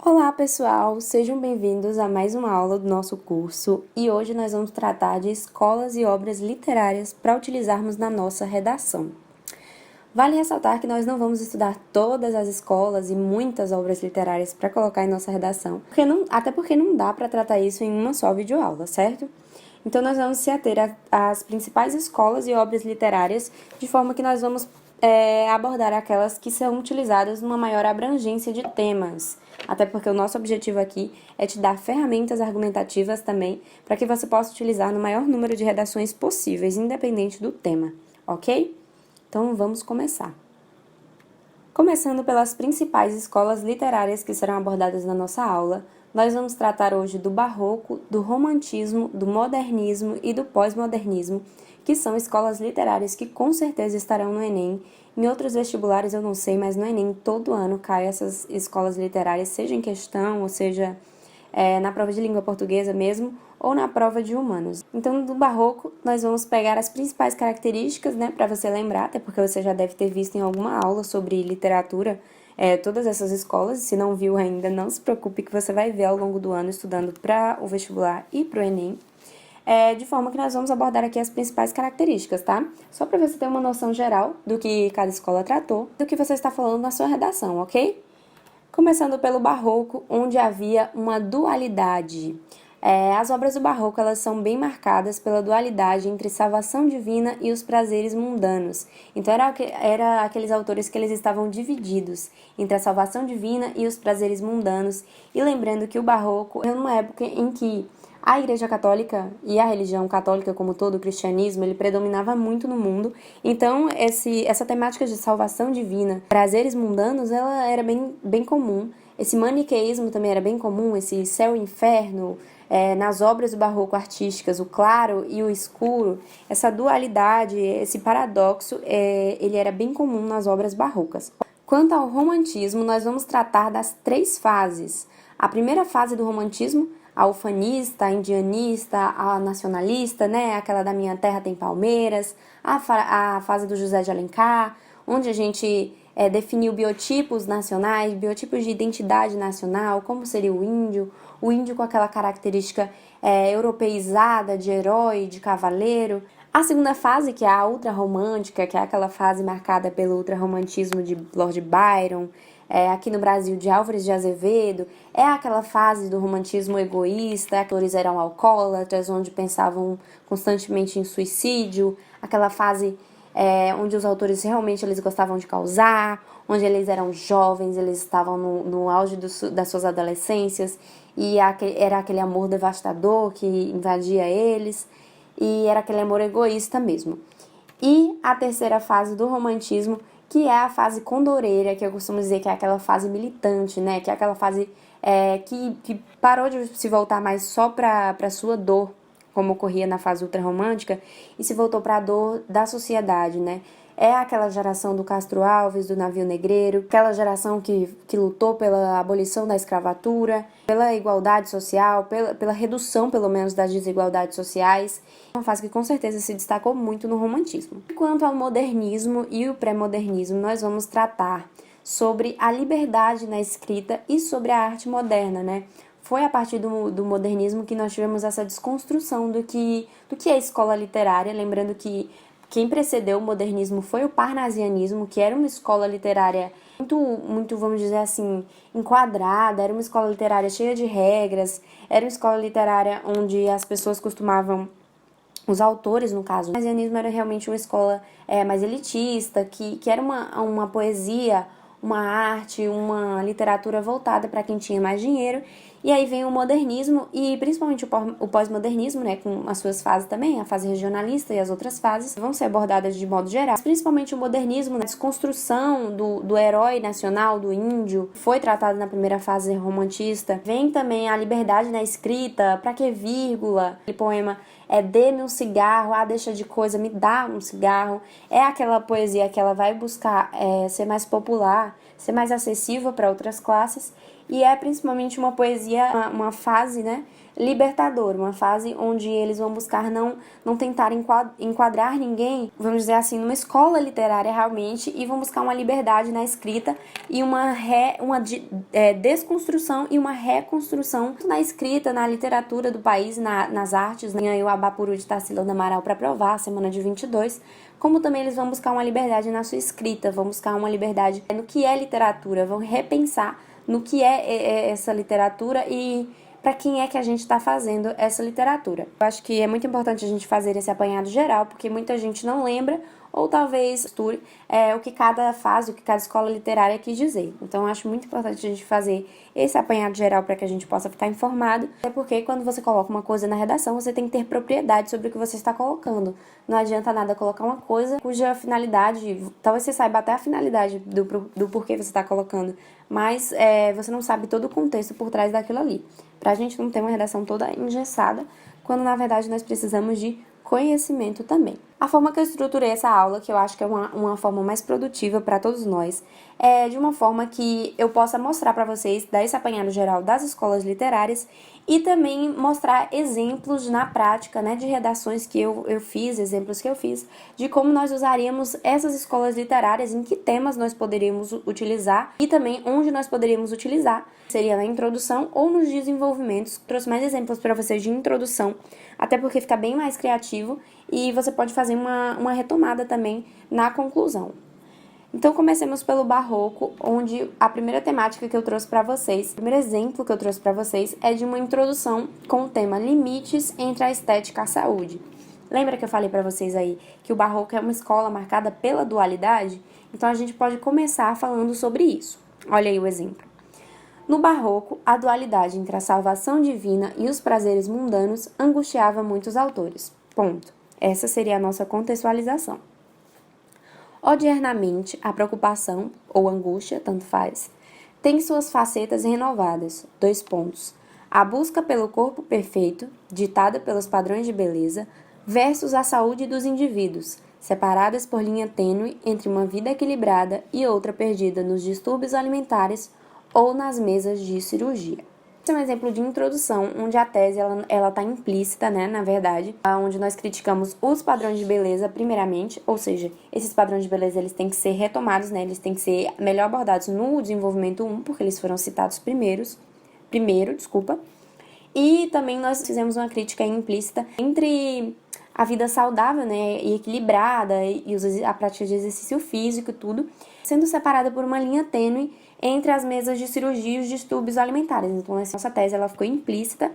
Olá pessoal, sejam bem-vindos a mais uma aula do nosso curso e hoje nós vamos tratar de escolas e obras literárias para utilizarmos na nossa redação. Vale ressaltar que nós não vamos estudar todas as escolas e muitas obras literárias para colocar em nossa redação, até porque não dá para tratar isso em uma só videoaula, certo? Então nós vamos se ater às principais escolas e obras literárias, de forma que nós vamos abordar aquelas que são utilizadas numa maior abrangência de temas. Até porque o nosso objetivo aqui é te dar ferramentas argumentativas também para que você possa utilizar no maior número de redações possíveis, independente do tema, ok? Então vamos começar. Começando pelas principais escolas literárias que serão abordadas na nossa aula, nós vamos tratar hoje do Barroco, do Romantismo, do Modernismo e do Pós-Modernismo, que são escolas literárias que com certeza estarão no Enem. Em outros vestibulares eu não sei, mas no Enem todo ano cai essas escolas literárias, seja em questão, ou seja, na prova de língua portuguesa mesmo, ou na prova de humanos. Então, do Barroco, nós vamos pegar as principais características, né, para você lembrar, até porque você já deve ter visto em alguma aula sobre literatura, todas essas escolas. Se não viu ainda, não se preocupe que você vai ver ao longo do ano estudando para o vestibular e para o Enem. De forma que nós vamos abordar aqui as principais características, tá? Só para você ter uma noção geral do que cada escola tratou, do que você está falando na sua redação, ok? Começando pelo Barroco, onde havia uma dualidade. As obras do Barroco, elas são bem marcadas pela dualidade entre salvação divina e os prazeres mundanos. Então, era aqueles autores que eles estavam divididos entre a salvação divina e os prazeres mundanos. E lembrando que o Barroco é uma época em que a Igreja Católica e a religião católica como todo, o cristianismo, ele predominava muito no mundo. Então, essa temática de salvação divina, prazeres mundanos, ela era bem comum. Esse maniqueísmo também era bem comum, esse céu e inferno, nas obras do Barroco artísticas, o claro e o escuro, essa dualidade, esse paradoxo, ele era bem comum nas obras barrocas. Quanto ao romantismo, nós vamos tratar das 3 fases. A primeira fase do romantismo, a ufanista, a indianista, a nacionalista, né? Aquela da Minha Terra Tem Palmeiras, a fase do José de Alencar, onde a gente definiu biotipos nacionais, biotipos de identidade nacional, como seria o índio com aquela característica europeizada de herói, de cavaleiro. A segunda fase, que é a ultrarromântica, que é aquela fase marcada pelo ultrarromantismo de Lord Byron, aqui no Brasil de Álvares de Azevedo, é aquela fase do romantismo egoísta, atores eram alcoólatras, onde pensavam constantemente em suicídio, aquela fase onde os autores realmente eles gostavam de causar, onde eles eram jovens, eles estavam no auge das suas adolescências, e era aquele amor devastador que invadia eles, e era aquele amor egoísta mesmo. E a terceira fase do romantismo, que é a fase condoreira, que eu costumo dizer que é aquela fase militante, né? Que é aquela fase que parou de se voltar mais só para a sua dor, como ocorria na fase ultrarromântica, e se voltou para a dor da sociedade, né? É aquela geração do Castro Alves, do navio negreiro, aquela geração que lutou pela abolição da escravatura, pela igualdade social, pela redução, pelo menos, das desigualdades sociais. Uma fase que com certeza se destacou muito no romantismo. Quanto ao modernismo e o pré-modernismo, nós vamos tratar sobre a liberdade na escrita e sobre a arte moderna, né? Foi a partir do modernismo que nós tivemos essa desconstrução do que é escola literária, lembrando que quem precedeu o modernismo foi o parnasianismo, que era uma escola literária muito, vamos dizer assim, enquadrada, era uma escola literária cheia de regras, era uma escola literária onde as pessoas costumavam, os autores no caso, o parnasianismo era realmente uma escola mais elitista, que era uma poesia, uma arte, uma literatura voltada para quem tinha mais dinheiro. E aí vem o modernismo e principalmente o pós-modernismo, né, com as suas fases também, a fase regionalista e as outras fases, vão ser abordadas de modo geral. Principalmente o modernismo, a desconstrução do herói nacional, do índio, foi tratado na primeira fase romantista. Vem também a liberdade na escrita, pra que vírgula, aquele poema dê-me um cigarro, deixa de coisa, me dá um cigarro. É aquela poesia que ela vai buscar ser mais popular, ser mais acessível para outras classes. e é principalmente uma poesia, uma fase, né, libertadora, uma fase onde eles vão buscar não tentar enquadrar ninguém, vamos dizer assim, numa escola literária realmente, e vão buscar uma liberdade na escrita e uma desconstrução e uma reconstrução na escrita, na literatura do país, nas artes, né? O Abapuru de Tarsila do Amaral para provar, Semana de 22, como também eles vão buscar uma liberdade na sua escrita, vão buscar uma liberdade no que é literatura, vão repensar no que é essa literatura e para quem é que a gente está fazendo essa literatura. Eu acho que é muito importante a gente fazer esse apanhado geral, porque muita gente não lembra ou talvez misture o que cada fase, o que cada escola literária quis dizer. Então, eu acho muito importante a gente fazer esse apanhado geral para que a gente possa ficar informado, até porque quando você coloca uma coisa na redação, você tem que ter propriedade sobre o que você está colocando. Não adianta nada colocar uma coisa cuja finalidade, talvez você saiba até a finalidade do porquê você está colocando, mas você não sabe todo o contexto por trás daquilo ali. Para a gente não ter uma redação toda engessada, quando na verdade nós precisamos de conhecimento também. A forma que eu estruturei essa aula, que eu acho que é uma forma mais produtiva para todos nós, é de uma forma que eu possa mostrar para vocês, dar esse apanhado geral das escolas literárias e também mostrar exemplos na prática, né, de redações que eu fiz, exemplos que eu fiz, de como nós usaríamos essas escolas literárias, em que temas nós poderíamos utilizar e também onde nós poderíamos utilizar. Seria na introdução ou nos desenvolvimentos. Trouxe mais exemplos para vocês de introdução, até porque fica bem mais criativo e você pode fazer uma retomada também na conclusão. Então, comecemos pelo Barroco, onde a primeira temática que eu trouxe para vocês, o primeiro exemplo que eu trouxe para vocês é de uma introdução com o tema Limites entre a Estética e a Saúde. Lembra que eu falei para vocês aí que o Barroco é uma escola marcada pela dualidade? Então, a gente pode começar falando sobre isso. Olha aí o exemplo. No Barroco, a dualidade entre a salvação divina e os prazeres mundanos angustiava muitos autores. Ponto. Essa seria a nossa contextualização. Odiernamente, a preocupação, ou angústia, tanto faz, tem suas facetas renovadas. Dois pontos. A busca pelo corpo perfeito, ditada pelos padrões de beleza, versus a saúde dos indivíduos, separadas por linha tênue entre uma vida equilibrada e outra perdida nos distúrbios alimentares ou nas mesas de cirurgia. Esse é um exemplo de introdução, onde a tese ela está implícita, né, na verdade, onde nós criticamos os padrões de beleza primeiramente, ou seja, esses padrões de beleza eles têm que ser retomados, né, eles têm que ser melhor abordados no desenvolvimento 1, porque eles foram citados primeiro, e também nós fizemos uma crítica implícita entre a vida saudável, né, e equilibrada e a prática de exercício físico e tudo, sendo separada por uma linha tênue entre as mesas de cirurgia e os distúrbios alimentares. Então, essa nossa tese ela ficou implícita,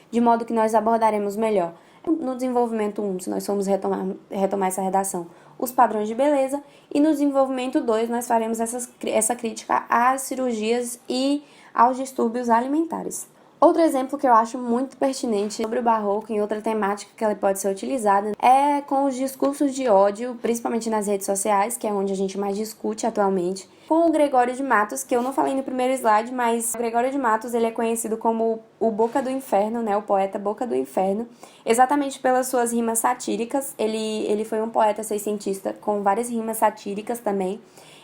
de modo que nós abordaremos melhor no desenvolvimento 1, se nós formos retomar essa redação, os padrões de beleza, e no desenvolvimento 2 nós faremos essa crítica às cirurgias e aos distúrbios alimentares. Outro exemplo que eu acho muito pertinente sobre o Barroco e outra temática que ela pode ser utilizada é com os discursos de ódio, principalmente nas redes sociais, que é onde a gente mais discute atualmente, com o Gregório de Matos, que eu não falei no primeiro slide, mas o Gregório de Matos ele é conhecido como o Boca do Inferno, né, o poeta Boca do Inferno, exatamente pelas suas rimas satíricas. Ele foi um poeta seiscentista com várias rimas satíricas também,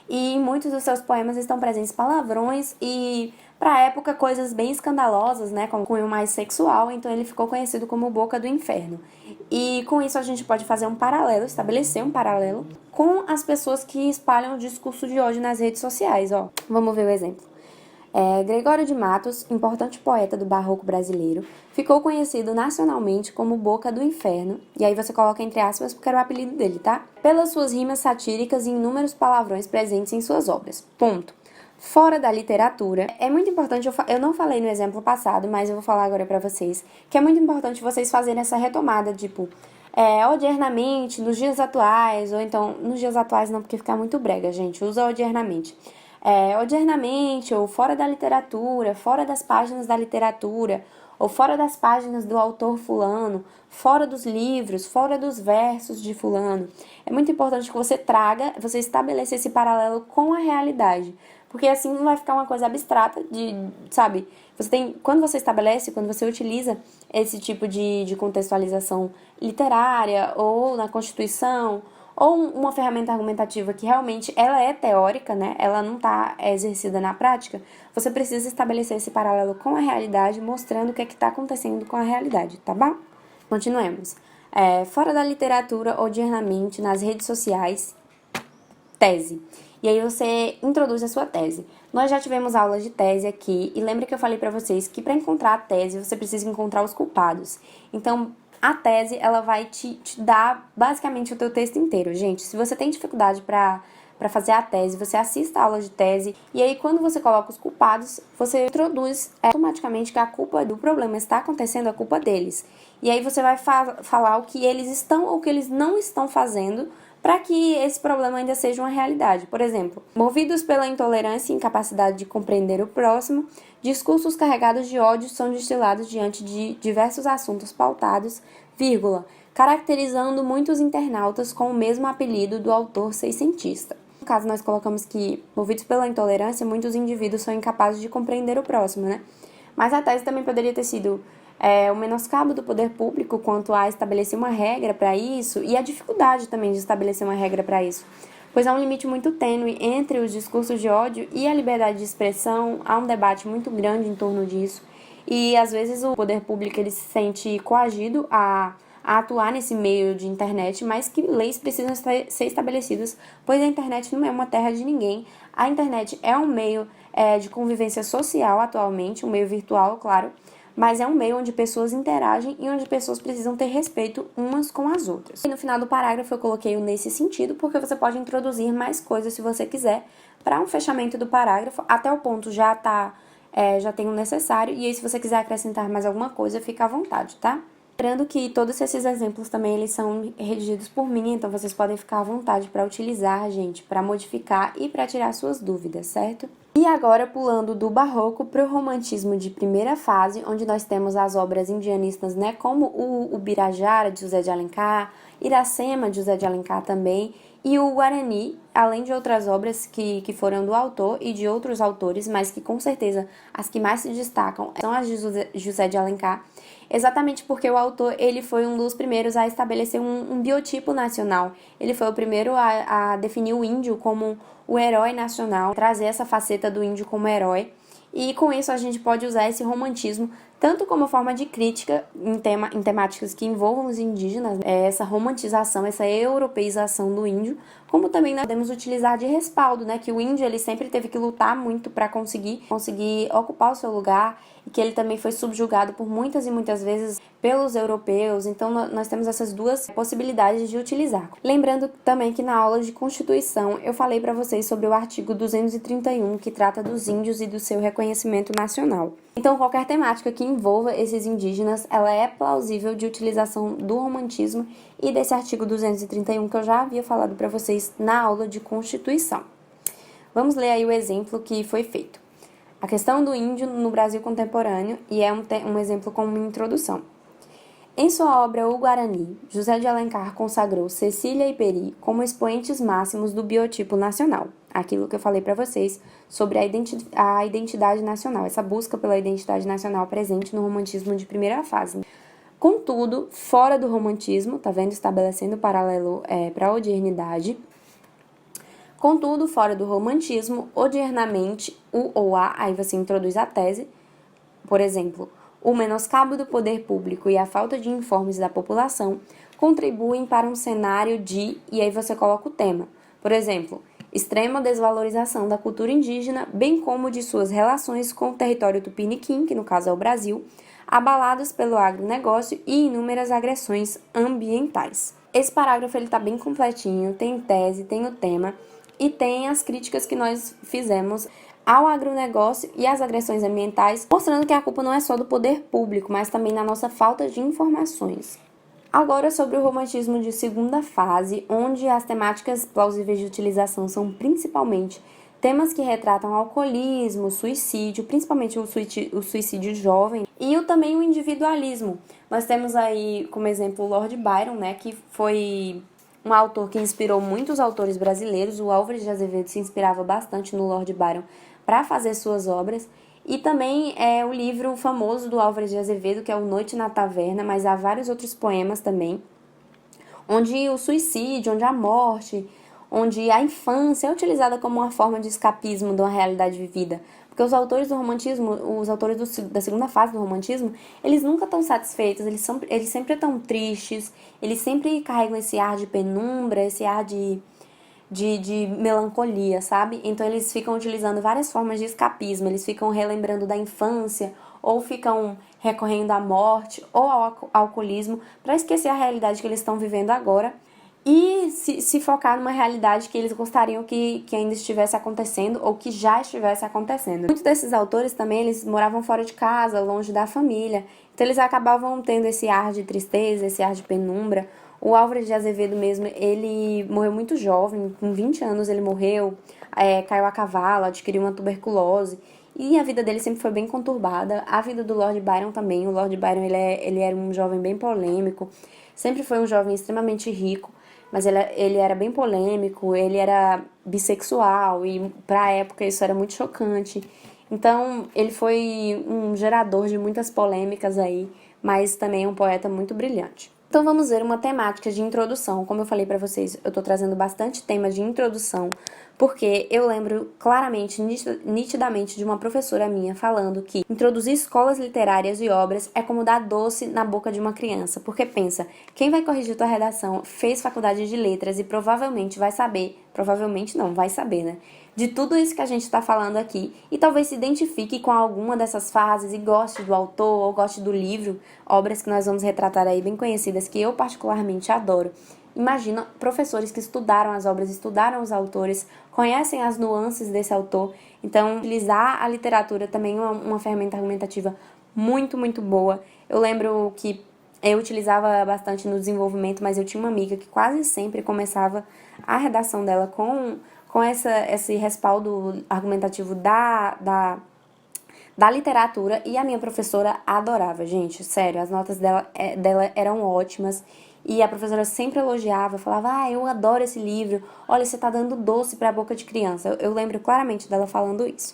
e em muitos dos seus poemas estão presentes palavrões e, para a época, coisas bem escandalosas, né, com cunho mais sexual, então ele ficou conhecido como Boca do Inferno. E com isso a gente pode fazer um paralelo, estabelecer um paralelo com as pessoas que espalham o discurso de ódio nas redes sociais, ó. Vamos ver o exemplo. Gregório de Matos, importante poeta do barroco brasileiro, ficou conhecido nacionalmente como Boca do Inferno, e aí você coloca entre aspas porque era o apelido dele, tá? Pelas suas rimas satíricas e inúmeros palavrões presentes em suas obras. Ponto. Fora da literatura, é muito importante, eu não falei no exemplo passado, mas eu vou falar agora pra vocês, que é muito importante vocês fazerem essa retomada, tipo, odiernamente, nos dias atuais, ou então, nos dias atuais não, porque fica muito brega, gente, usa odiernamente. Odiernamente, ou fora da literatura, fora das páginas da literatura, ou fora das páginas do autor fulano, fora dos livros, fora dos versos de fulano. É muito importante que você estabeleça esse paralelo com a realidade, porque assim não vai ficar uma coisa abstrata sabe? Quando você estabelece, quando você utiliza esse tipo de contextualização literária, ou na Constituição, ou uma ferramenta argumentativa que realmente ela é teórica, né? Ela não está exercida na prática, você precisa estabelecer esse paralelo com a realidade, mostrando o que é que está acontecendo com a realidade, tá bom? Continuemos. Fora da literatura, odiernamente, nas redes sociais, tese. E aí você introduz a sua tese. Nós já tivemos aulas de tese aqui e lembra que eu falei para vocês que para encontrar a tese você precisa encontrar os culpados. Então, a tese, ela vai te dar basicamente o teu texto inteiro. Gente, se você tem dificuldade para fazer a tese, você assista a aula de tese e aí quando você coloca os culpados, você introduz automaticamente que a culpa do problema está acontecendo, a culpa deles. E aí você vai falar o que eles estão ou o que eles não estão fazendo para que esse problema ainda seja uma realidade. Por exemplo, movidos pela intolerância e incapacidade de compreender o próximo, discursos carregados de ódio são destilados diante de diversos assuntos pautados, caracterizando muitos internautas com o mesmo apelido do autor seiscentista. No caso, nós colocamos que, movidos pela intolerância, muitos indivíduos são incapazes de compreender o próximo, né? Mas a tese também poderia ter sido o menoscabo do poder público quanto a estabelecer uma regra para isso e a dificuldade também de estabelecer uma regra para isso, pois há um limite muito tênue entre os discursos de ódio e a liberdade de expressão, há um debate muito grande em torno disso e às vezes o poder público ele se sente coagido a atuar nesse meio de internet, mas que leis precisam ser estabelecidas, pois a internet não é uma terra de ninguém, a internet é um meio de convivência social atualmente, um meio virtual, claro, mas é um meio onde pessoas interagem e onde pessoas precisam ter respeito umas com as outras. E no final do parágrafo eu coloquei o nesse sentido, porque você pode introduzir mais coisas se você quiser para um fechamento do parágrafo, até o ponto já tem o necessário, e aí se você quiser acrescentar mais alguma coisa, fica à vontade, tá? Lembrando que todos esses exemplos também eles são redigidos por mim, então vocês podem ficar à vontade para utilizar, gente, para modificar e para tirar suas dúvidas, certo? E agora pulando do barroco para o romantismo de primeira fase, onde nós temos as obras indianistas, né, como o Birajara, de José de Alencar, Iracema, de José de Alencar também, e o Guarani, além de outras obras que foram do autor e de outros autores, mas que com certeza as que mais se destacam são as de José de Alencar, exatamente porque o autor ele foi um dos primeiros a estabelecer um biotipo nacional. Ele foi o primeiro a definir o índio como o herói nacional, trazer essa faceta do índio como herói. E com isso a gente pode usar esse romantismo tanto como forma de crítica em temáticas que envolvam os indígenas, essa romantização, essa europeização do índio, como também nós podemos utilizar de respaldo, né, que o índio ele sempre teve que lutar muito para conseguir ocupar o seu lugar e que ele também foi subjugado por muitas e muitas vezes pelos europeus. Então nós temos essas duas possibilidades de utilizar. Lembrando também que na aula de Constituição eu falei para vocês sobre o artigo 231, que trata dos índios e do seu reconhecimento nacional. Então qualquer temática que envolva esses indígenas, ela é plausível de utilização do romantismo e desse artigo 231 que eu já havia falado para vocês na aula de Constituição. Vamos ler aí o exemplo que foi feito. A questão do índio no Brasil contemporâneo, e é um exemplo com uma introdução. Em sua obra O Guarani, José de Alencar consagrou Cecília e Peri como expoentes máximos do biotipo nacional. Aquilo que eu falei para vocês sobre a identidade nacional, essa busca pela identidade nacional presente no romantismo de primeira fase. Contudo, fora do romantismo, tá vendo? Estabelecendo paralelo para a odiernidade. Contudo, fora do romantismo, odiernamente, o ou a, aí você introduz a tese, por exemplo, o menoscabo do poder público e a falta de informes da população contribuem para um cenário de, e aí você coloca o tema, por exemplo, extrema desvalorização da cultura indígena, bem como de suas relações com o território tupiniquim, que no caso é o Brasil, abalados pelo agronegócio e inúmeras agressões ambientais. Esse parágrafo ele tá bem completinho, tem tese, tem o tema, e tem as críticas que nós fizemos ao agronegócio e às agressões ambientais, mostrando que a culpa não é só do poder público, mas também na nossa falta de informações. Agora sobre o romantismo de segunda fase, onde as temáticas plausíveis de utilização são principalmente temas que retratam alcoolismo, suicídio, principalmente o suicídio jovem, e também o individualismo. Nós temos aí como exemplo o Lord Byron, né, que foi um autor que inspirou muitos autores brasileiros. O Álvares de Azevedo se inspirava bastante no Lord Byron para fazer suas obras. E também o livro famoso do Álvares de Azevedo, que é o Noite na Taverna, mas há vários outros poemas também. onde o suicídio, onde a morte, onde a infância é utilizada como uma forma de escapismo de uma realidade vivida. Porque os autores do romantismo, os autores da segunda fase do romantismo, eles nunca estão satisfeitos, eles sempre estão tristes, eles sempre carregam esse ar de penumbra, esse ar de melancolia, sabe? Então eles ficam utilizando várias formas de escapismo, eles ficam relembrando da infância, ou ficam recorrendo à morte ou ao alcoolismo para esquecer a realidade que eles estão vivendo agora e se focar numa realidade que eles gostariam que ainda estivesse acontecendo ou que já estivesse acontecendo. Muitos desses autores também, eles moravam fora de casa, longe da família, então eles acabavam tendo esse ar de tristeza, esse ar de penumbra. O Álvares de Azevedo mesmo, ele morreu muito jovem, com 20 anos ele morreu, caiu a cavalo, adquiriu uma tuberculose, e a vida dele sempre foi bem conturbada. A vida do Lord Byron também. O Lord Byron, ele era um jovem bem polêmico, sempre foi um jovem extremamente rico, mas ele era bem polêmico, ele era bissexual, e pra época isso era muito chocante. Então, ele foi um gerador de muitas polêmicas aí, mas também um poeta muito brilhante. Então vamos ver uma temática de introdução. Como eu falei para vocês, eu tô trazendo bastante tema de introdução, porque eu lembro claramente, nitidamente, de uma professora minha falando que introduzir escolas literárias e obras é como dar doce na boca de uma criança. Porque pensa, quem vai corrigir tua redação fez faculdade de letras e provavelmente vai saber, provavelmente não, vai saber, né? De tudo isso que a gente está falando aqui e talvez se identifique com alguma dessas fases e goste do autor ou goste do livro, obras que nós vamos retratar aí bem conhecidas que eu particularmente adoro. Imagina professores que estudaram as obras, estudaram os autores, conhecem as nuances desse autor, então utilizar a literatura também é uma ferramenta argumentativa muito, muito boa. Eu lembro que eu utilizava bastante no desenvolvimento, mas eu tinha uma amiga que quase sempre começava a redação dela com esse respaldo argumentativo da literatura, e a minha professora adorava, gente, sério, as notas dela eram ótimas, e a professora sempre elogiava, falava, eu adoro esse livro, olha, você tá dando doce pra boca de criança. Eu lembro claramente dela falando isso.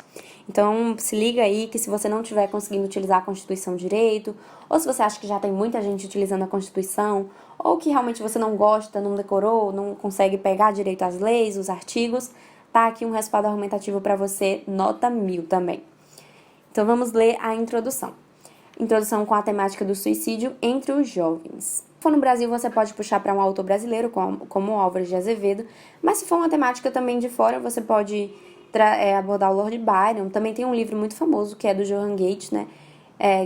Então, se liga aí que se você não estiver conseguindo utilizar a Constituição direito, ou se você acha que já tem muita gente utilizando a Constituição, ou que realmente você não gosta, não decorou, não consegue pegar direito as leis, os artigos, tá aqui um respaldo argumentativo para você, nota 1000 também. Então vamos ler a introdução. Introdução com a temática do suicídio entre os jovens. Se for no Brasil, você pode puxar para um autor brasileiro, como Álvares de Azevedo, mas se for uma temática também de fora, você pode abordar o Lord Byron. Também tem um livro muito famoso, que é do Johann Goethe, né?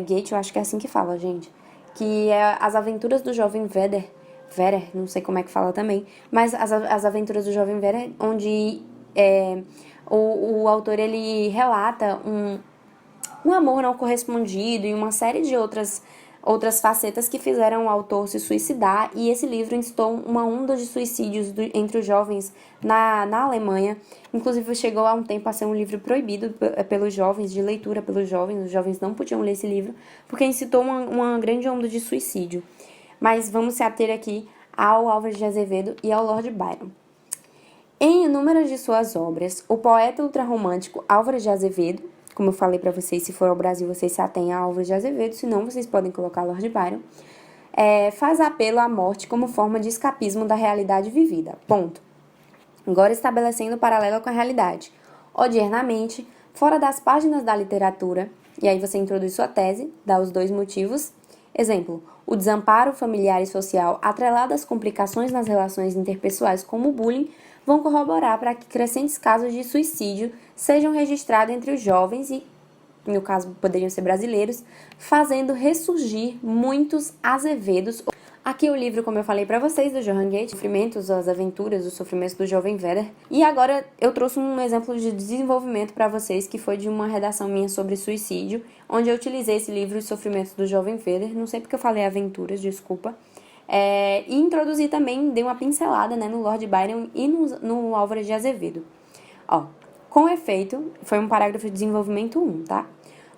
Goethe, eu acho que é assim que fala, gente. Que é As Aventuras do Jovem Werther, não sei como é que fala também, mas As Aventuras do Jovem Werther, onde o autor, ele relata um amor não correspondido e uma série de outras facetas que fizeram o autor se suicidar, e esse livro incitou uma onda de suicídios entre os jovens na Alemanha. Inclusive chegou há um tempo a ser um livro proibido pelos jovens, de leitura pelos jovens, os jovens não podiam ler esse livro, porque incitou uma grande onda de suicídio. Mas vamos se ater aqui ao Álvares de Azevedo e ao Lord Byron. Em inúmeras de suas obras, o poeta ultrarromântico Álvares de Azevedo, como eu falei para vocês, se for ao Brasil, vocês se atêm a Álvares de Azevedo, senão vocês podem colocar Lord Byron, faz apelo à morte como forma de escapismo da realidade vivida. Ponto. Agora estabelecendo o paralelo com a realidade. Odiernamente, fora das páginas da literatura, e aí você introduz sua tese, dá os 2 motivos. Exemplo, o desamparo familiar e social atrelado às complicações nas relações interpessoais como o bullying vão corroborar para que crescentes casos de suicídio sejam registrados entre os jovens e, no caso, poderiam ser brasileiros, fazendo ressurgir muitos Azevedos. Aqui o livro, como eu falei para vocês, do Johann Goethe, Sofrimentos, as Aventuras, os Sofrimentos do Jovem Werther. E agora eu trouxe um exemplo de desenvolvimento para vocês, que foi de uma redação minha sobre suicídio, onde eu utilizei esse livro, Os Sofrimentos do Jovem Werther, não sei porque eu falei Aventuras, desculpa. E introduzi também, dei uma pincelada, né, no Lord Byron e no Álvares de Azevedo. Com efeito, foi um parágrafo de desenvolvimento 1, tá?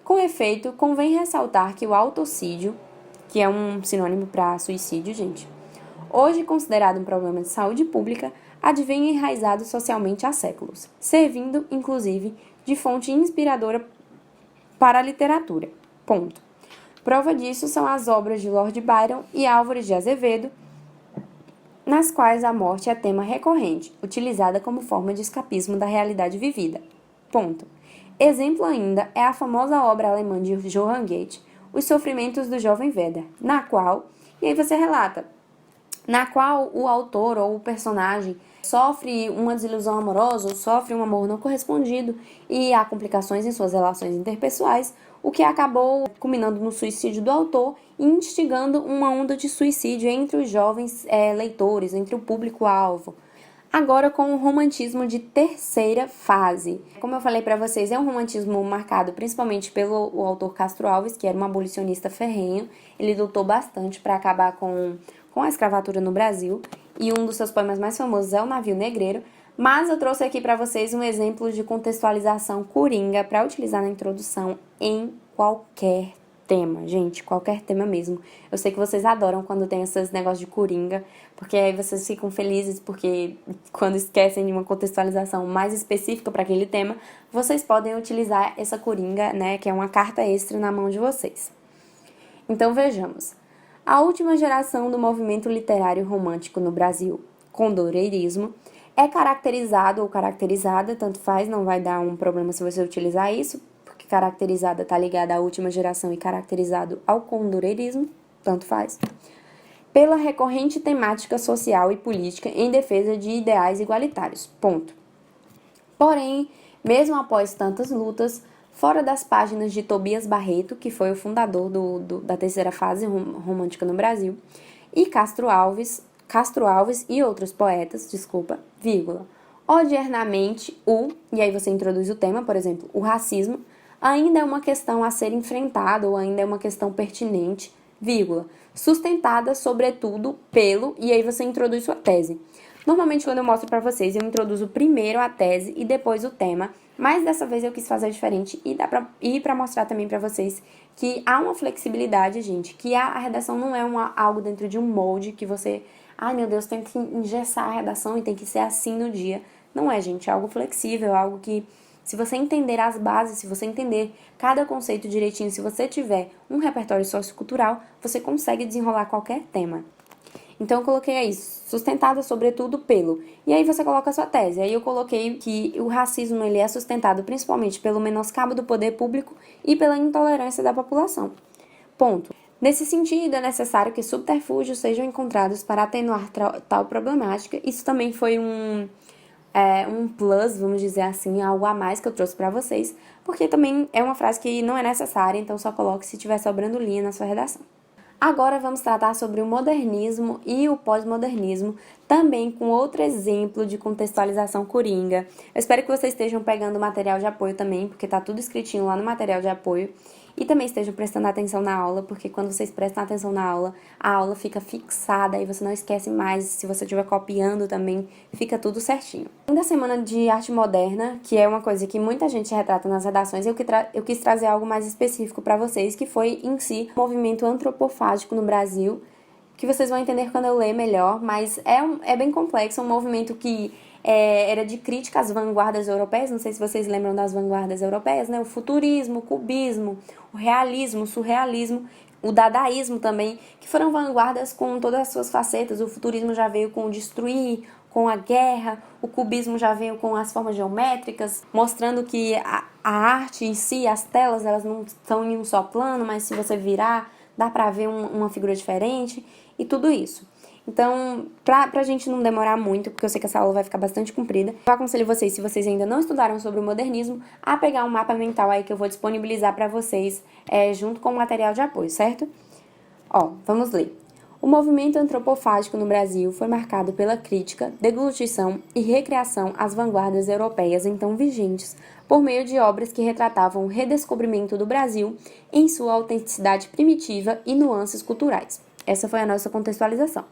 Com efeito, convém ressaltar que o autocídio, que é um sinônimo para suicídio, gente, hoje considerado um problema de saúde pública, advém enraizado socialmente há séculos, servindo, inclusive, de fonte inspiradora para a literatura. Ponto. Prova disso são as obras de Lord Byron e Álvares de Azevedo, nas quais a morte é tema recorrente, utilizada como forma de escapismo da realidade vivida. Ponto. Exemplo ainda é a famosa obra alemã de Johann Goethe, Os Sofrimentos do Jovem Werther, e aí você relata, na qual o autor ou o personagem sofre uma desilusão amorosa ou sofre um amor não correspondido e há complicações em suas relações interpessoais, o que acabou culminando no suicídio do autor e instigando uma onda de suicídio entre os jovens leitores, entre o público-alvo. Agora com o romantismo de terceira fase. Como eu falei para vocês, é um romantismo marcado principalmente pelo o autor Castro Alves, que era um abolicionista ferrenho. Ele lutou bastante para acabar com a escravatura no Brasil, e um dos seus poemas mais famosos é O Navio Negreiro, mas eu trouxe aqui para vocês um exemplo de contextualização coringa para utilizar na introdução em qualquer tema, gente, qualquer tema mesmo. Eu sei que vocês adoram quando tem esses negócios de coringa, porque aí vocês ficam felizes, porque quando esquecem de uma contextualização mais específica para aquele tema, vocês podem utilizar essa coringa, né, que é uma carta extra na mão de vocês. Então vejamos. A última geração do movimento literário romântico no Brasil, condoreirismo, é caracterizado ou caracterizada, tanto faz, não vai dar um problema se você utilizar isso, porque caracterizada está ligada à última geração e caracterizado ao condoreirismo, tanto faz, pela recorrente temática social e política em defesa de ideais igualitários. Ponto. Porém, mesmo após tantas lutas, fora das páginas de Tobias Barreto, que foi o fundador da terceira fase romântica no Brasil, e Castro Alves e outros poetas, odiernamente e aí você introduz o tema, por exemplo, o racismo, ainda é uma questão a ser enfrentada ou ainda é uma questão pertinente, sustentada sobretudo pelo, e aí você introduz sua tese. Normalmente, quando eu mostro para vocês, eu introduzo primeiro a tese e depois o tema, mas dessa vez eu quis fazer diferente e para mostrar também para vocês que há uma flexibilidade, gente, que a redação não é algo dentro de um molde que você, ai meu Deus, tem que engessar a redação e tem que ser assim no dia. Não é, gente, é algo flexível, algo que, se você entender as bases, se você entender cada conceito direitinho, se você tiver um repertório sociocultural, você consegue desenrolar qualquer tema. Então, eu coloquei aí, sustentada sobretudo pelo. E aí você coloca a sua tese. Aí eu coloquei que o racismo ele é sustentado principalmente pelo menoscabo do poder público e pela intolerância da população. Ponto. Nesse sentido, é necessário que subterfúgios sejam encontrados para atenuar tal problemática. Isso também foi um plus, vamos dizer assim, algo a mais que eu trouxe para vocês, porque também é uma frase que não é necessária, então só coloque se estiver sobrando linha na sua redação. Agora vamos tratar sobre o modernismo e o pós-modernismo, também com outro exemplo de contextualização coringa. Eu espero que vocês estejam pegando o material de apoio também, porque tá tudo escritinho lá no material de apoio. E também estejam prestando atenção na aula, porque quando vocês prestam atenção na aula, a aula fica fixada e você não esquece mais. Se você estiver copiando também, fica tudo certinho. Na semana de arte moderna, que é uma coisa que muita gente retrata nas redações, eu quis trazer algo mais específico para vocês, que foi, em si, o movimento antropofágico no Brasil, que vocês vão entender quando eu ler melhor, mas é bem complexo, um movimento que era de crítica às vanguardas europeias, não sei se vocês lembram das vanguardas europeias, né? O futurismo, o cubismo, o realismo, o surrealismo, o dadaísmo também, que foram vanguardas com todas as suas facetas. O futurismo já veio com o destruir, com a guerra, o cubismo já veio com as formas geométricas, mostrando que a arte em si, as telas, elas não estão em um só plano, mas se você virar, dá pra ver uma figura diferente e tudo isso. Então, pra gente não demorar muito, porque eu sei que essa aula vai ficar bastante comprida, eu aconselho vocês, se vocês ainda não estudaram sobre o modernismo, a pegar um mapa mental aí que eu vou disponibilizar pra vocês junto com o material de apoio, certo? Vamos ler. O movimento antropofágico no Brasil foi marcado pela crítica, deglutição e recriação às vanguardas europeias então vigentes, por meio de obras que retratavam o redescobrimento do Brasil em sua autenticidade primitiva e nuances culturais. Essa foi a nossa contextualização.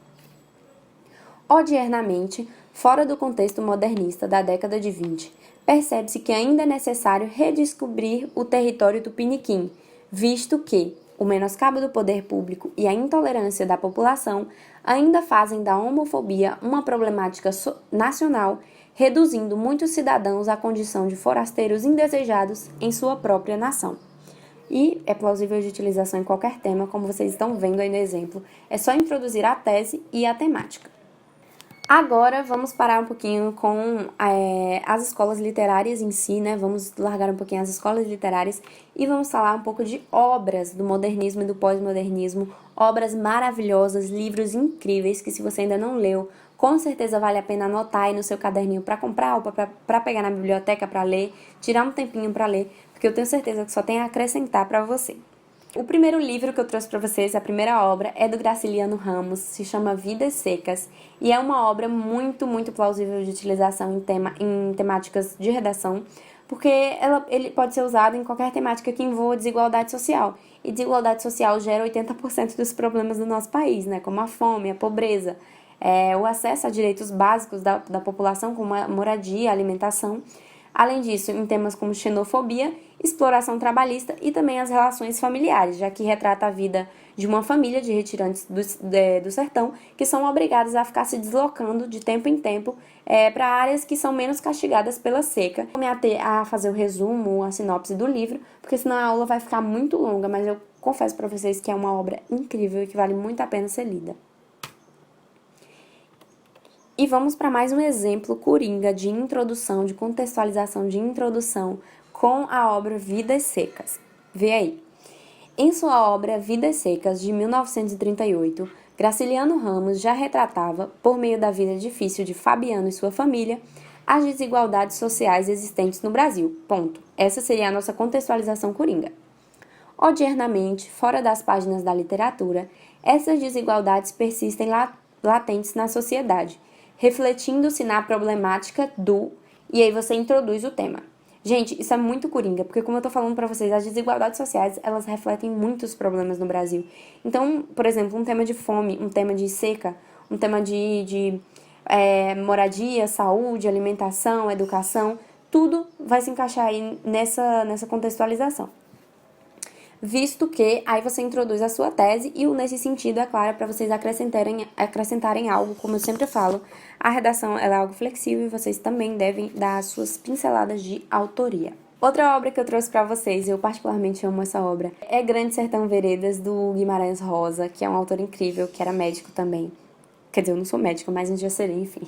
Odiernamente, fora do contexto modernista da década de 20, percebe-se que ainda é necessário redescobrir o território tupiniquim, visto que o menoscabo do poder público e a intolerância da população ainda fazem da homofobia uma problemática nacional, reduzindo muitos cidadãos à condição de forasteiros indesejados em sua própria nação. E é plausível de utilização em qualquer tema, como vocês estão vendo aí no exemplo, é só introduzir a tese e a temática. Agora vamos parar um pouquinho com as escolas literárias em si, né? Vamos largar um pouquinho as escolas literárias e vamos falar um pouco de obras do modernismo e do pós-modernismo, obras maravilhosas, livros incríveis que se você ainda não leu, com certeza vale a pena anotar aí no seu caderninho para comprar ou para pegar na biblioteca para ler, tirar um tempinho para ler, porque eu tenho certeza que só tem a acrescentar para você. O primeiro livro que eu trouxe para vocês, a primeira obra, é do Graciliano Ramos, se chama Vidas Secas, e é uma obra muito plausível de utilização em temáticas de redação, porque ele pode ser usado em qualquer temática que envolva desigualdade social. E desigualdade social gera 80% dos problemas do nosso país, né? Como a fome, a pobreza, o acesso a direitos básicos da população, como a moradia, a alimentação. Além disso, em temas como xenofobia, exploração trabalhista e também as relações familiares, já que retrata a vida de uma família de retirantes do sertão que são obrigados a ficar se deslocando de tempo em tempo para áreas que são menos castigadas pela seca. Vou me ater a fazer o resumo, a sinopse do livro, porque senão a aula vai ficar muito longa, mas eu confesso para vocês que é uma obra incrível e que vale muito a pena ser lida. E vamos para mais um exemplo coringa de introdução, de contextualização de introdução com a obra Vidas Secas. Vê aí. Em sua obra Vidas Secas, de 1938, Graciliano Ramos já retratava, por meio da vida difícil de Fabiano e sua família, as desigualdades sociais existentes no Brasil. Ponto. Essa seria a nossa contextualização coringa. Odiernamente, fora das páginas da literatura, essas desigualdades persistem latentes na sociedade, refletindo-se na problemática e aí você introduz o tema. Gente, isso é muito coringa, porque como eu tô falando pra vocês, as desigualdades sociais, elas refletem muitos problemas no Brasil. Então, por exemplo, um tema de fome, um tema de seca, um tema de moradia, saúde, alimentação, educação, tudo vai se encaixar aí nessa contextualização. Visto que aí você introduz a sua tese e nesse sentido, é claro, para vocês acrescentarem algo, como eu sempre falo, a redação ela é algo flexível e vocês também devem dar as suas pinceladas de autoria. Outra obra que eu trouxe para vocês, eu particularmente amo essa obra, é Grande Sertão Veredas, do Guimarães Rosa, que é um autor incrível, que era médico também. Quer dizer, eu não sou médica, mas um dia serei, enfim.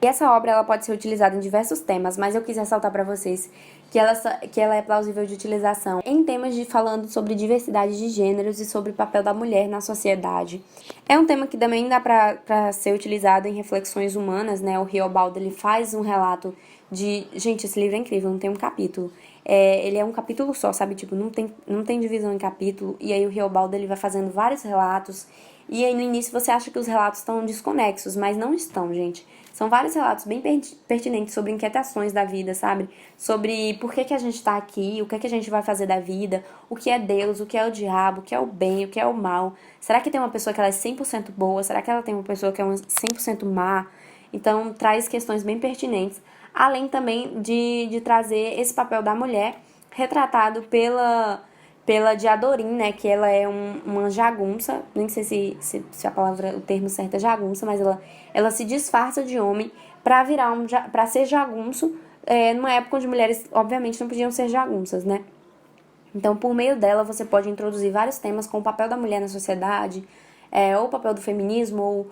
E essa obra ela pode ser utilizada em diversos temas, mas eu quis ressaltar para vocês que ela é plausível de utilização em temas falando sobre diversidade de gêneros e sobre o papel da mulher na sociedade. É um tema que também dá para ser utilizado em reflexões humanas, né? O Riobaldo ele faz um relato de... Gente, esse livro é incrível, não tem um capítulo. Ele é um capítulo só, sabe? Tipo, não tem divisão em capítulo. E aí o Riobaldo ele vai fazendo vários relatos. E aí no início você acha que os relatos estão desconexos, mas não estão, gente. São vários relatos bem pertinentes sobre inquietações da vida, sabe? Sobre por que a gente tá aqui, o que a gente vai fazer da vida, o que é Deus, o que é o diabo, o que é o bem, o que é o mal. Será que tem uma pessoa que ela é 100% boa? Será que ela tem uma pessoa que é 100% má? Então, traz questões bem pertinentes. Além também de trazer esse papel da mulher retratado pela Diadorim, né, que ela é uma jagunça, nem sei se a palavra, o termo certo é jagunça, mas ela se disfarça de homem para ser jagunço, numa época onde mulheres, obviamente, não podiam ser jagunças, né. Então, por meio dela, você pode introduzir vários temas com o papel da mulher na sociedade, ou o papel do feminismo, ou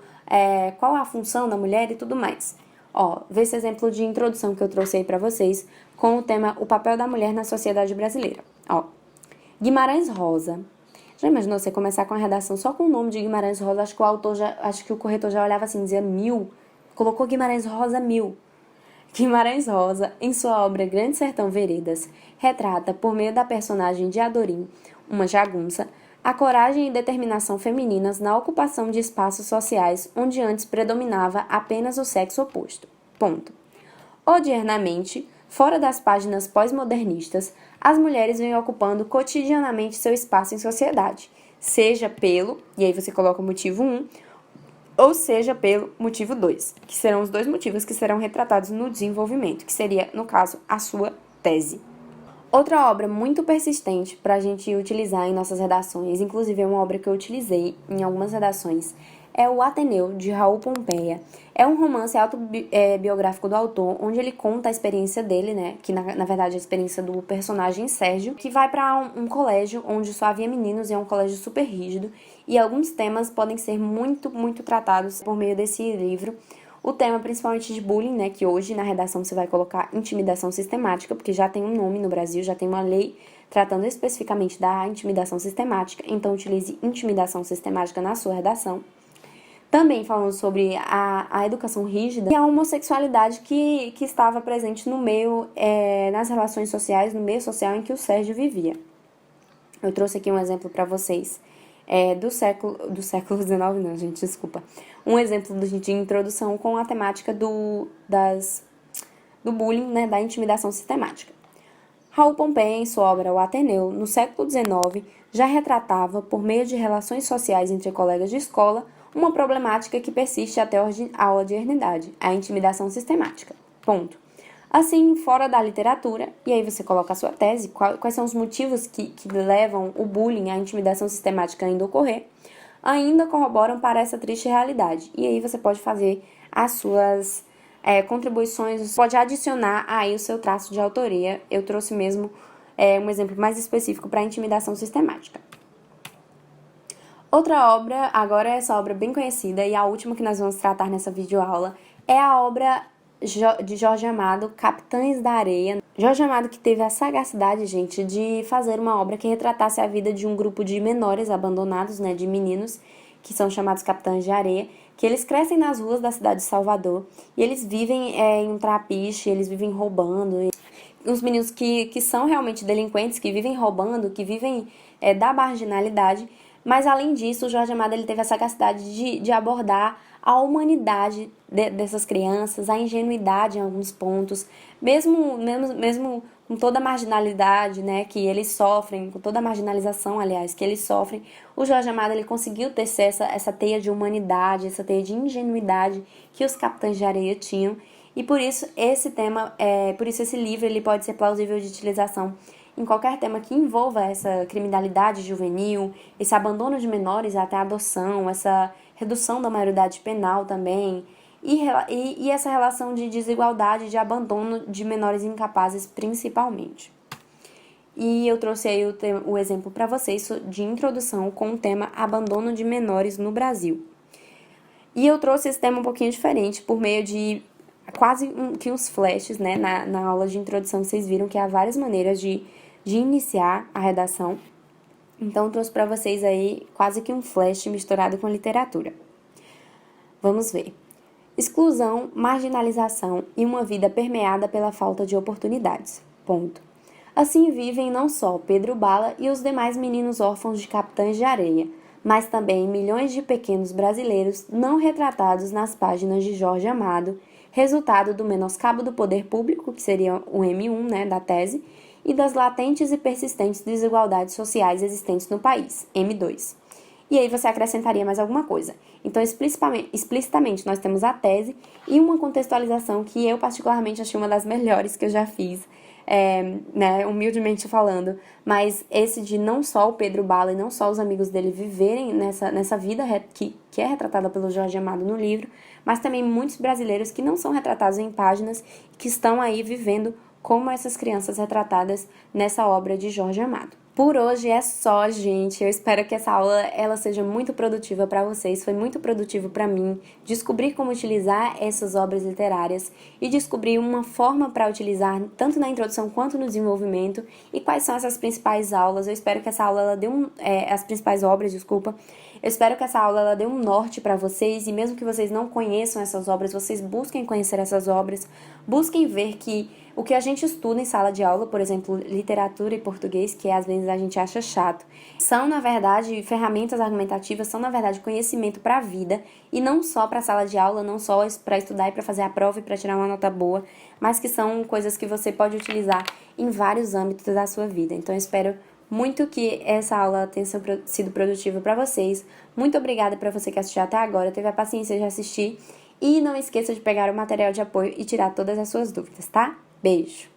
qual a função da mulher e tudo mais. Ó, vê esse exemplo de introdução que eu trouxe aí pra vocês com o tema O Papel da Mulher na Sociedade Brasileira. Ó, Guimarães Rosa. Já imaginou você começar com a redação só com o nome de Guimarães Rosa? Acho que o corretor já olhava assim, dizia 1000. Colocou Guimarães Rosa 1000. Guimarães Rosa, em sua obra Grande Sertão Veredas, retrata, por meio da personagem de Adorim, uma jagunça, a coragem e determinação femininas na ocupação de espaços sociais onde antes predominava apenas o sexo oposto. Ponto. Odiernamente, fora das páginas pós-modernistas, as mulheres vêm ocupando cotidianamente seu espaço em sociedade, seja pelo, e aí você coloca o motivo 1, ou seja pelo motivo 2, que serão os dois motivos que serão retratados no desenvolvimento, que seria, no caso, a sua tese. Outra obra muito persistente para a gente utilizar em nossas redações, inclusive é uma obra que eu utilizei em algumas redações, é o Ateneu, de Raul Pompeia. É um romance autobiográfico do autor, onde ele conta a experiência dele, né, que na verdade é a experiência do personagem Sérgio, que vai para um colégio onde só havia meninos e é um colégio super rígido, e alguns temas podem ser muito tratados por meio desse livro, O tema principalmente de bullying, né, que hoje na redação você vai colocar intimidação sistemática, porque já tem um nome no Brasil, já tem uma lei tratando especificamente da intimidação sistemática, então utilize intimidação sistemática na sua redação. Também falando sobre a educação rígida e a homossexualidade que estava presente no meio, nas relações sociais, no meio social em que o Sérgio vivia. Eu trouxe aqui um exemplo para vocês do século XIX, não, gente, desculpa. Um exemplo de introdução com a temática do bullying, né, da intimidação sistemática. Raul Pompeia, em sua obra O Ateneu, no século XIX, já retratava, por meio de relações sociais entre colegas de escola, uma problemática que persiste até a modernidade, a intimidação sistemática. Ponto. Assim, fora da literatura, e aí você coloca a sua tese, quais são os motivos que levam o bullying, a intimidação sistemática ainda ocorrer, ainda corroboram para essa triste realidade. E aí você pode fazer as suas contribuições, pode adicionar aí o seu traço de autoria. Eu trouxe mesmo um exemplo mais específico para a intimidação sistemática. Outra obra, agora essa obra bem conhecida e a última que nós vamos tratar nessa videoaula, é a obra de Jorge Amado, Capitães da Areia. Jorge Amado que teve a sagacidade, gente, de fazer uma obra que retratasse a vida de um grupo de menores abandonados, né, de meninos, que são chamados Capitães de Areia, que eles crescem nas ruas da cidade de Salvador e eles vivem em um trapiche, eles vivem roubando. Os meninos que são realmente delinquentes, que vivem roubando, que vivem da marginalidade. Mas, além disso, o Jorge Amado ele teve a sagacidade de abordar a humanidade dessas crianças, a ingenuidade em alguns pontos, mesmo com toda a marginalidade, né, que eles sofrem, com toda a marginalização, aliás, que eles sofrem, o Jorge Amado ele conseguiu tecer essa teia de humanidade, essa teia de ingenuidade que os Capitães de Areia tinham, e por isso esse livro ele pode ser plausível de utilização em qualquer tema que envolva essa criminalidade juvenil, esse abandono de menores até a adoção, essa redução da maioridade penal também, e essa relação de desigualdade, de abandono de menores incapazes principalmente. E eu trouxe aí o exemplo para vocês de introdução com o tema abandono de menores no Brasil. E eu trouxe esse tema um pouquinho diferente, por meio de quase que uns flashes, né? Na aula de introdução vocês viram que há várias maneiras de iniciar a redação. Então, eu trouxe para vocês aí quase que um flash misturado com literatura. Vamos ver. Exclusão, marginalização e uma vida permeada pela falta de oportunidades. Ponto. Assim vivem não só Pedro Bala e os demais meninos órfãos de Capitães de Areia, mas também milhões de pequenos brasileiros não retratados nas páginas de Jorge Amado, resultado do menoscabo do poder público, que seria o M1, né, da tese, e das latentes e persistentes desigualdades sociais existentes no país, M2. E aí você acrescentaria mais alguma coisa. Então, explicitamente, nós temos a tese e uma contextualização que eu particularmente achei uma das melhores que eu já fiz, né, humildemente falando, mas esse de não só o Pedro Bala e não só os amigos dele viverem nessa vida que é retratada pelo Jorge Amado no livro, mas também muitos brasileiros que não são retratados em páginas, que estão aí vivendo como essas crianças retratadas nessa obra de Jorge Amado. Por hoje é só, gente. Eu espero que essa aula ela seja muito produtiva para vocês. Foi muito produtivo para mim descobrir como utilizar essas obras literárias e descobrir uma forma para utilizar tanto na introdução quanto no desenvolvimento e quais são essas principais aulas. Eu espero que essa aula ela dê as principais obras, desculpa. Eu espero que essa aula ela dê um norte para vocês e mesmo que vocês não conheçam essas obras, vocês busquem conhecer essas obras, busquem ver que o que a gente estuda em sala de aula, por exemplo, literatura e português, que às vezes a gente acha chato, são, na verdade, ferramentas argumentativas, são, na verdade, conhecimento para a vida, e não só para a sala de aula, não só para estudar e para fazer a prova e para tirar uma nota boa, mas que são coisas que você pode utilizar em vários âmbitos da sua vida. Então, eu espero muito que essa aula tenha sido produtiva para vocês. Muito obrigada para você que assistiu até agora, teve a paciência de assistir, e não esqueça de pegar o material de apoio e tirar todas as suas dúvidas, tá? Beijo!